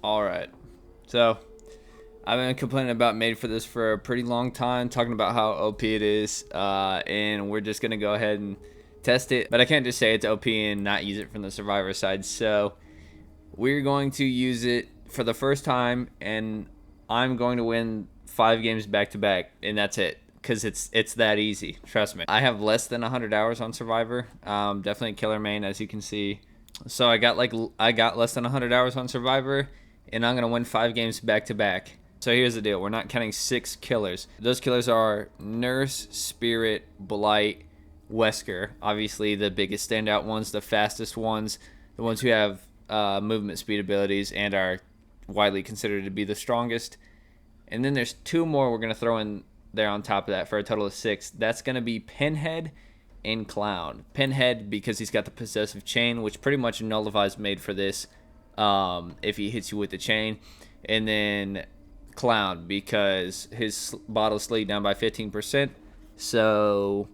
All right. So I've been complaining about Made for this for a pretty long time, talking about how OP it is, and we're just gonna go ahead and test it. But I can't just say it's OP and not use it from the Survivor side. So we're going to use it for the first time, and I'm going to win 5 games back to back, and that's it. Cause it's that easy. Trust me. I have less than 100 hours on Survivor. Definitely killer main, as you can see. So I got less than 100 hours on Survivor, and I'm gonna win 5 games back to back. So here's the deal: we're not counting 6 killers. Those killers are Nurse, Spirit, Blight, Wesker. Obviously, the biggest standout ones, the fastest ones, the ones who have movement speed abilities and are widely considered to be the strongest. And then there's 2 more we're gonna throw in there on top of that for a total of 6. That's gonna be Pinhead and Clown. Pinhead because he's got the possessive chain, which pretty much nullifies Made for this if he hits you with the chain. And then Clown because his bottle slowed down by 15%. So,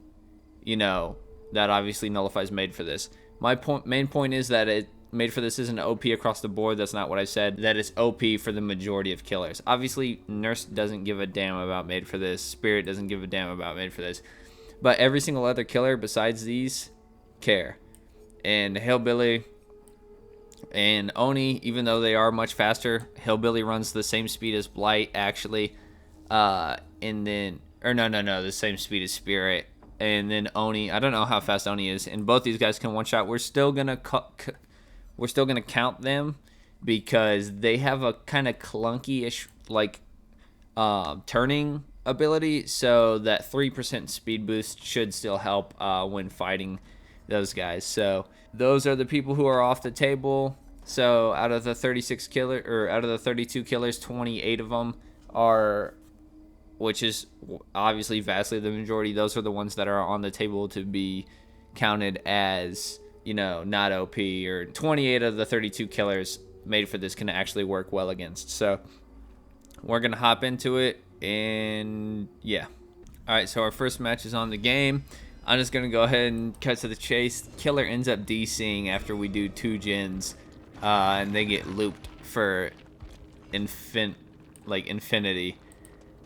that obviously nullifies Made for this. My main point is that it Made for this isn't OP across the board. That's not what I said. That is OP for the majority of killers. Obviously, Nurse doesn't give a damn about Made for this. Spirit doesn't give a damn about Made for this. But every single other killer besides these care. And Hillbilly and Oni, even though they are much faster, Hillbilly runs the same speed as Blight, actually. And then, or no, the same speed as Spirit. And then Oni, I don't know how fast Oni is. And both these guys can one shot. We're still gonna count them because they have a kind of clunky-ish turning ability, so that 3% speed boost should still help when fighting those guys. So those are the people who are off the table. So out of the 32 killers, 28 of them are, which is obviously vastly the majority. Those are the ones that are on the table to be counted as, not OP, or 28 of the 32 killers Made for this can actually work well against. So we're going to hop into it, and yeah. All right, so our first match is on the game. I'm just going to go ahead and cut to the chase. Killer ends up DCing after we do 2 gens, and they get looped for infinity.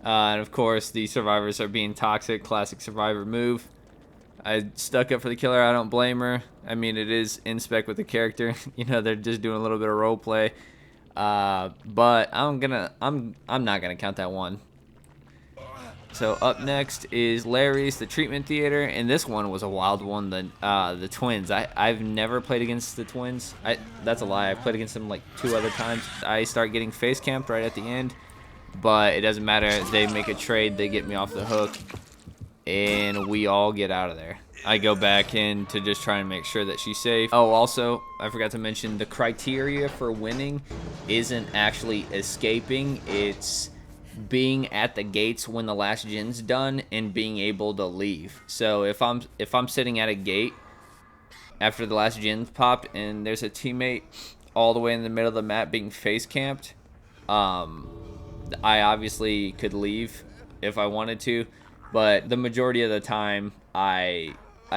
And of course, the survivors are being toxic. Classic Survivor move. I stuck up for the killer. I don't blame her. I mean, it is in spec with the character. They're just doing a little bit of role play. But I'm not gonna count that one. So up next is Larry's, the treatment theater, and this one was a wild one. The twins. I've never played against the twins. That's a lie. I've played against them like 2 other times. I start getting face camped right at the end, but it doesn't matter. They make a trade. They get me off the hook, and we all get out of there. I go back in to just try and make sure that she's safe. Oh, also, I forgot to mention the criteria for winning isn't actually escaping. It's being at the gates when the last gen's done and being able to leave. So if I'm sitting at a gate after the last gen's popped and there's a teammate all the way in the middle of the map being face camped, I obviously could leave if I wanted to, but the majority of the time I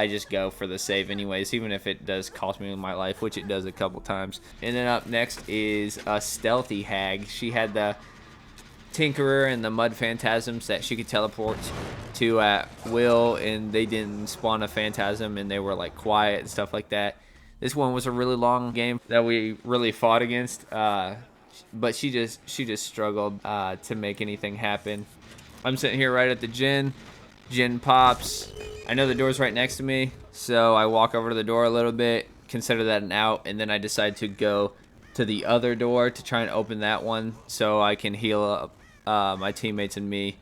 just go for the save anyways, even if it does cost me my life, which it does a couple times. And then up next is a stealthy hag. She had the Tinkerer and the Mud Phantasms that she could teleport to at will, and they didn't spawn a Phantasm, and they were like quiet and stuff like that. This one was a really long game that we really fought against, but she just struggled to make anything happen. I'm sitting here right at the gen. Gen pops. I know the door's right next to me, so I walk over to the door a little bit, consider that an out, and then I decide to go to the other door to try and open that one so I can heal up my teammates and me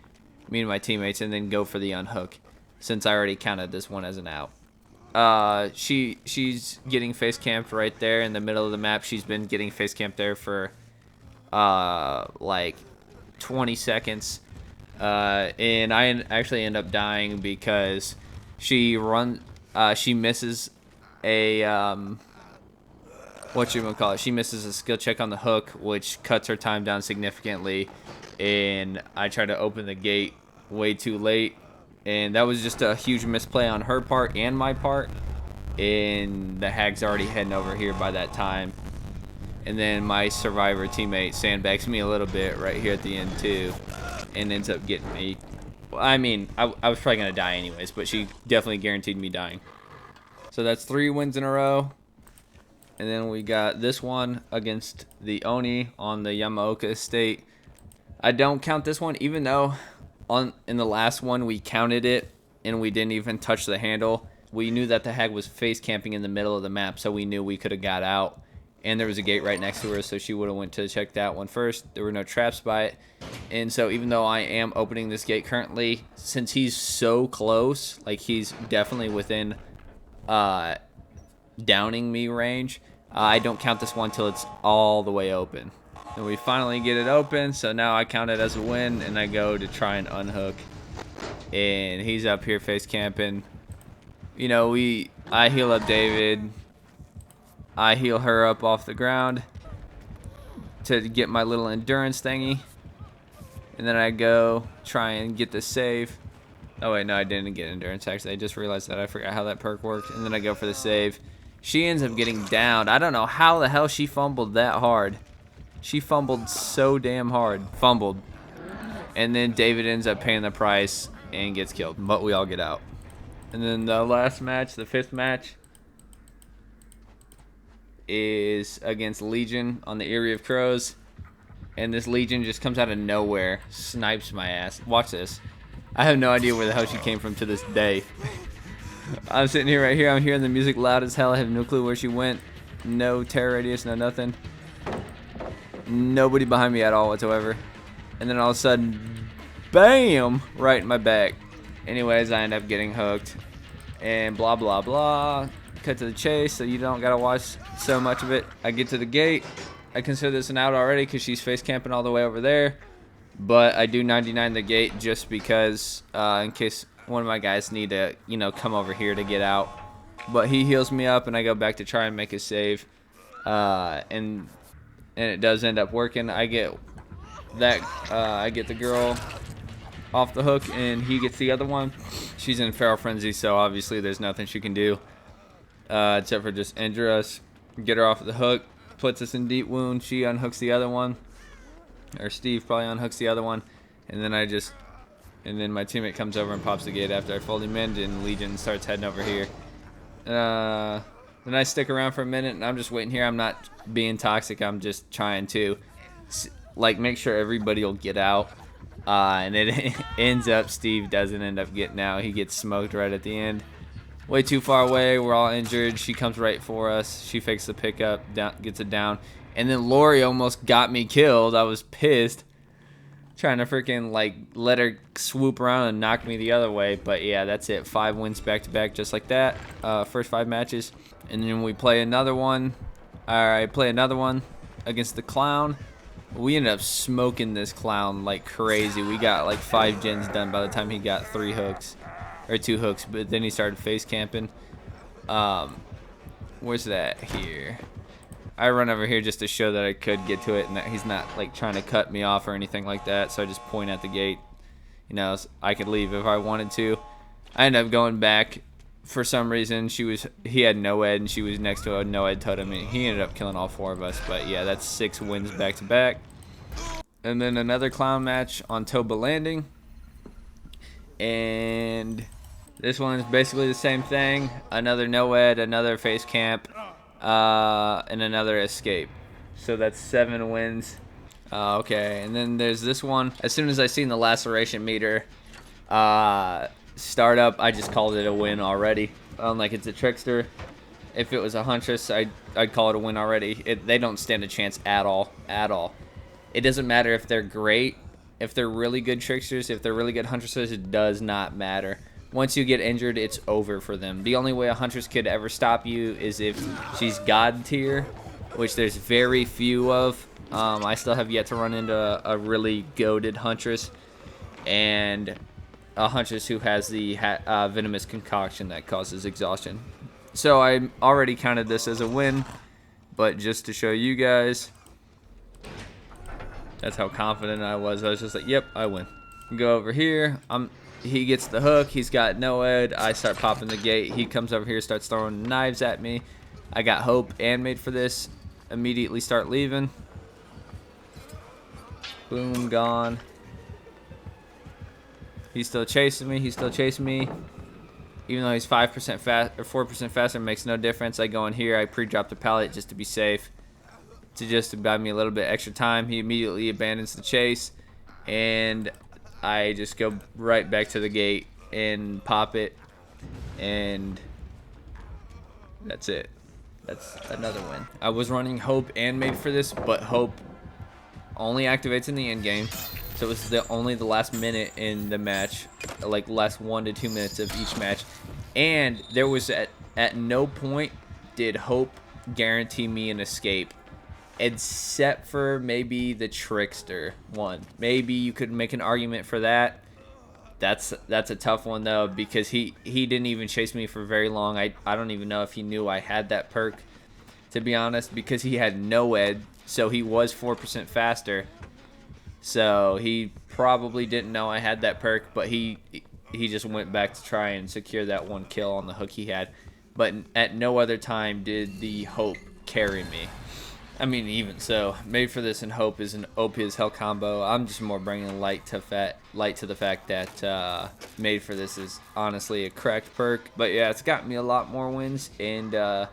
and my teammates, and then go for the unhook since I already counted this one as an out. She's getting face camped right there in the middle of the map. She's been getting face camped there for like 20 seconds. And I actually end up dying because she misses a she misses a skill check on the hook, which cuts her time down significantly, and I try to open the gate way too late, and that was just a huge misplay on her part and my part, and the hag's already heading over here by that time. And then my survivor teammate sandbags me a little bit right here at the end too, and ends up getting me. Well, I mean, I was probably gonna die anyways, but she definitely guaranteed me dying. So that's 3 wins in a row. And then we got this one against the Oni on the Yamaoka estate. I don't count this one, even though in the last one we counted it and we didn't even touch the handle. We knew that the hag was face camping in the middle of the map, so we knew we could have got out. And there was a gate right next to her, so she would have went to check that one first. There were no traps by it. And so even though I am opening this gate currently, since he's so close, like he's definitely within downing me range, I don't count this one till it's all the way open. And we finally get it open, so now I count it as a win, and I go to try and unhook. And he's up here face camping. You know, I heal up David. I heal her up off the ground to get my little endurance thingy. And then I go try and get the save. Oh wait, no, I didn't get endurance actually. I just realized that. I forgot how that perk worked. And then I go for the save. She ends up getting downed. I don't know how the hell she fumbled that hard. She fumbled so damn hard. Fumbled. And then David ends up paying the price and gets killed. But we all get out. And then the last match, the 5th match, is against Legion on the Eyrie of Crows. And this Legion just comes out of nowhere, snipes my ass. Watch this. I have no idea where the hell she came from to this day. I'm sitting here right here. I'm hearing the music loud as hell. I have no clue where she went. No terror radius, no nothing. Nobody behind me at all whatsoever. And then all of a sudden, bam, right in my back. Anyways, I end up getting hooked. And blah, blah, blah. Cut to the chase, so you don't gotta watch so much of it. I get to the gate. I consider this an out already because she's face camping all the way over there. But I do 99 the gate just because in case one of my guys need to, you know, come over here to get out. But he heals me up and I go back to try and make a save. And it does end up working. I get that I get the girl off the hook and he gets the other one. She's in feral frenzy, so obviously there's nothing she can do except for just injure us, get her off the hook, puts us in deep wound. She unhooks the other one, or Steve probably unhooks the other one, and then then my teammate comes over and pops the gate after I fully mend, and Legion starts heading over here. Then I stick around for a minute and I'm just waiting here. I'm not being toxic. I'm just trying to like make sure everybody will get out. And it ends up Steve doesn't end up getting out. He gets smoked right at the end. Way too far away. We're all injured. She comes right for us. She fakes the pickup, gets it down. And then Lori almost got me killed. I was pissed. Trying to freaking like let her swoop around and knock me the other way. But yeah, that's it. 5 wins back to back just like that. First 5 matches. And then we play another one. Alright, play another one against the Clown. We ended up smoking this Clown like crazy. We got like 5 gens done by the time he got 3 hooks. Or 2 hooks, but then he started face camping. Where's that? Here. I run over here just to show that I could get to it and that he's not like trying to cut me off or anything like that. So I just point at the gate. You know, I could leave if I wanted to. I ended up going back. For some reason, he had Noed and she was next to a Noed totem. And he ended up killing all 4 of us. But yeah, that's 6 wins back to back. And then another Clown match on Toba Landing. And this one is basically the same thing. Another Noed, another face camp, and another escape. So that's 7 wins. Okay, and then there's this one. As soon as I seen the laceration meter start up, I just called it a win already. Like it's a trickster. If it was a huntress, I'd call it a win already. They don't stand a chance at all. At all. It doesn't matter if they're great. If they're really good tricksters, if they're really good huntresses, it does not matter. Once you get injured, it's over for them. The only way a huntress could ever stop you is if she's God tier, which there's very few of. I still have yet to run into a really goated huntress and a huntress who has the venomous concoction that causes exhaustion. So I already counted this as a win, but just to show you guys, that's how confident I was. I was just like, yep, I win. Go over here. He gets the hook. He's got Noed. I start popping the gate. He comes over here, starts throwing knives at me. I got hope and made for this. immediately start leaving. Boom, gone. He's still chasing me. He's still chasing me. Even though he's 5% fast or 4% faster, makes no difference. I go in here. I pre-drop the pallet just to be safe, to buy me a little bit extra time. He immediately abandons the chase, and I just go right back to the gate and pop it, and that's it. That's another win. I was running Hope and Made for this, but Hope only activates in the end game, so it was only the last minute in the match, like last 1 to 2 minutes of each match, and there was at no point did Hope guarantee me an escape, except for maybe the Trickster one. Maybe you could make an argument for that. That's a tough one though, because he didn't even chase me for very long. I don't even know if he knew I had that perk, to be honest, because he had no ed, so he was 4% faster. So he probably didn't know I had that perk, but he just went back to try and secure that one kill on the hook he had. But at no other time did the Hope carry me. I mean, even so, Made for this and Hope is an OP as hell combo. I'm just more bringing light to the fact that Made for this is honestly a cracked perk. But yeah, it's got me a lot more wins, and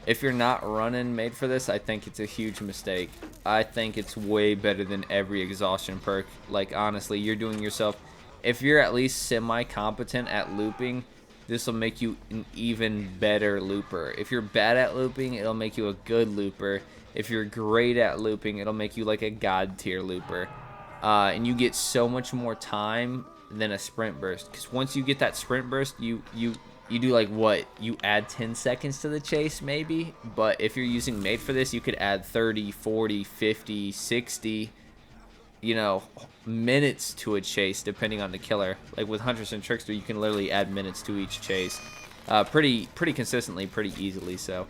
if you're not running Made for this, I think it's a huge mistake. I think it's way better than every exhaustion perk. Like, honestly, you're doing yourself, if you're at least semi-competent at looping, this will make you an even better looper. If you're bad at looping, it'll make you a good looper. If you're great at looping, it'll make you like a god tier looper. And you get so much more time than a sprint burst. Because once you get that sprint burst, you do like what? You add 10 seconds to the chase maybe? But if you're using Made for this, you could add 30, 40, 50, 60, you know, minutes to a chase depending on the killer. Like with Huntress and Trickster, you can literally add minutes to each chase. Pretty consistently, pretty easily. So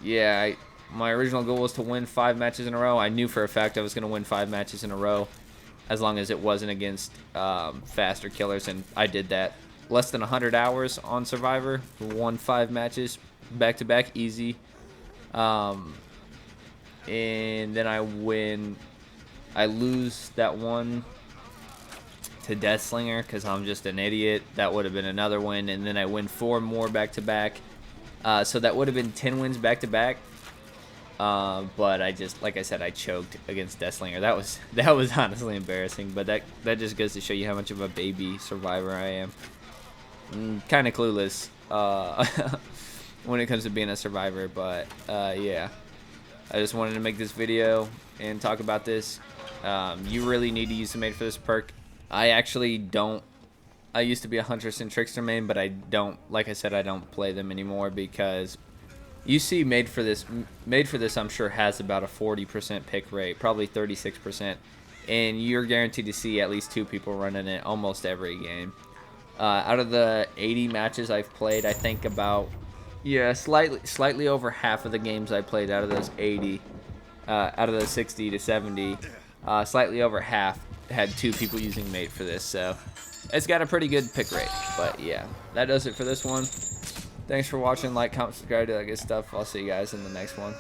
yeah, my original goal was to win 5 matches in a row. I knew for a fact I was going to win 5 matches in a row, as long as it wasn't against faster killers, and I did that. Less than 100 hours on Survivor, won 5 matches back to back, easy. And then I lose that one to Deathslinger because I'm just an idiot. That would have been another win, and then I win 4 more back to back. So that would have been 10 wins back to back. But I just, like I said, I choked against Deathslinger. That was honestly embarrassing, but that just goes to show you how much of a baby survivor I am. Kind of clueless when it comes to being a survivor, but yeah, I just wanted to make this video and talk about this. You really need to use the Made for this perk. I actually don't. I used to be a Huntress and Trickster main, but I don't, like I said, I don't play them anymore because you see Made for this I'm sure has about a 40% pick rate, probably 36%, and you're guaranteed to see at least 2 people running it almost every game. Out of the 80 matches I've played, I think about, yeah, slightly over half of the games I played out of those 80, out of those 60 to 70, slightly over half had 2 people using Made for this, so it's got a pretty good pick rate. But yeah, that does it for this one. Thanks for watching. Like, comment, subscribe, do that good stuff. I'll see you guys in the next one.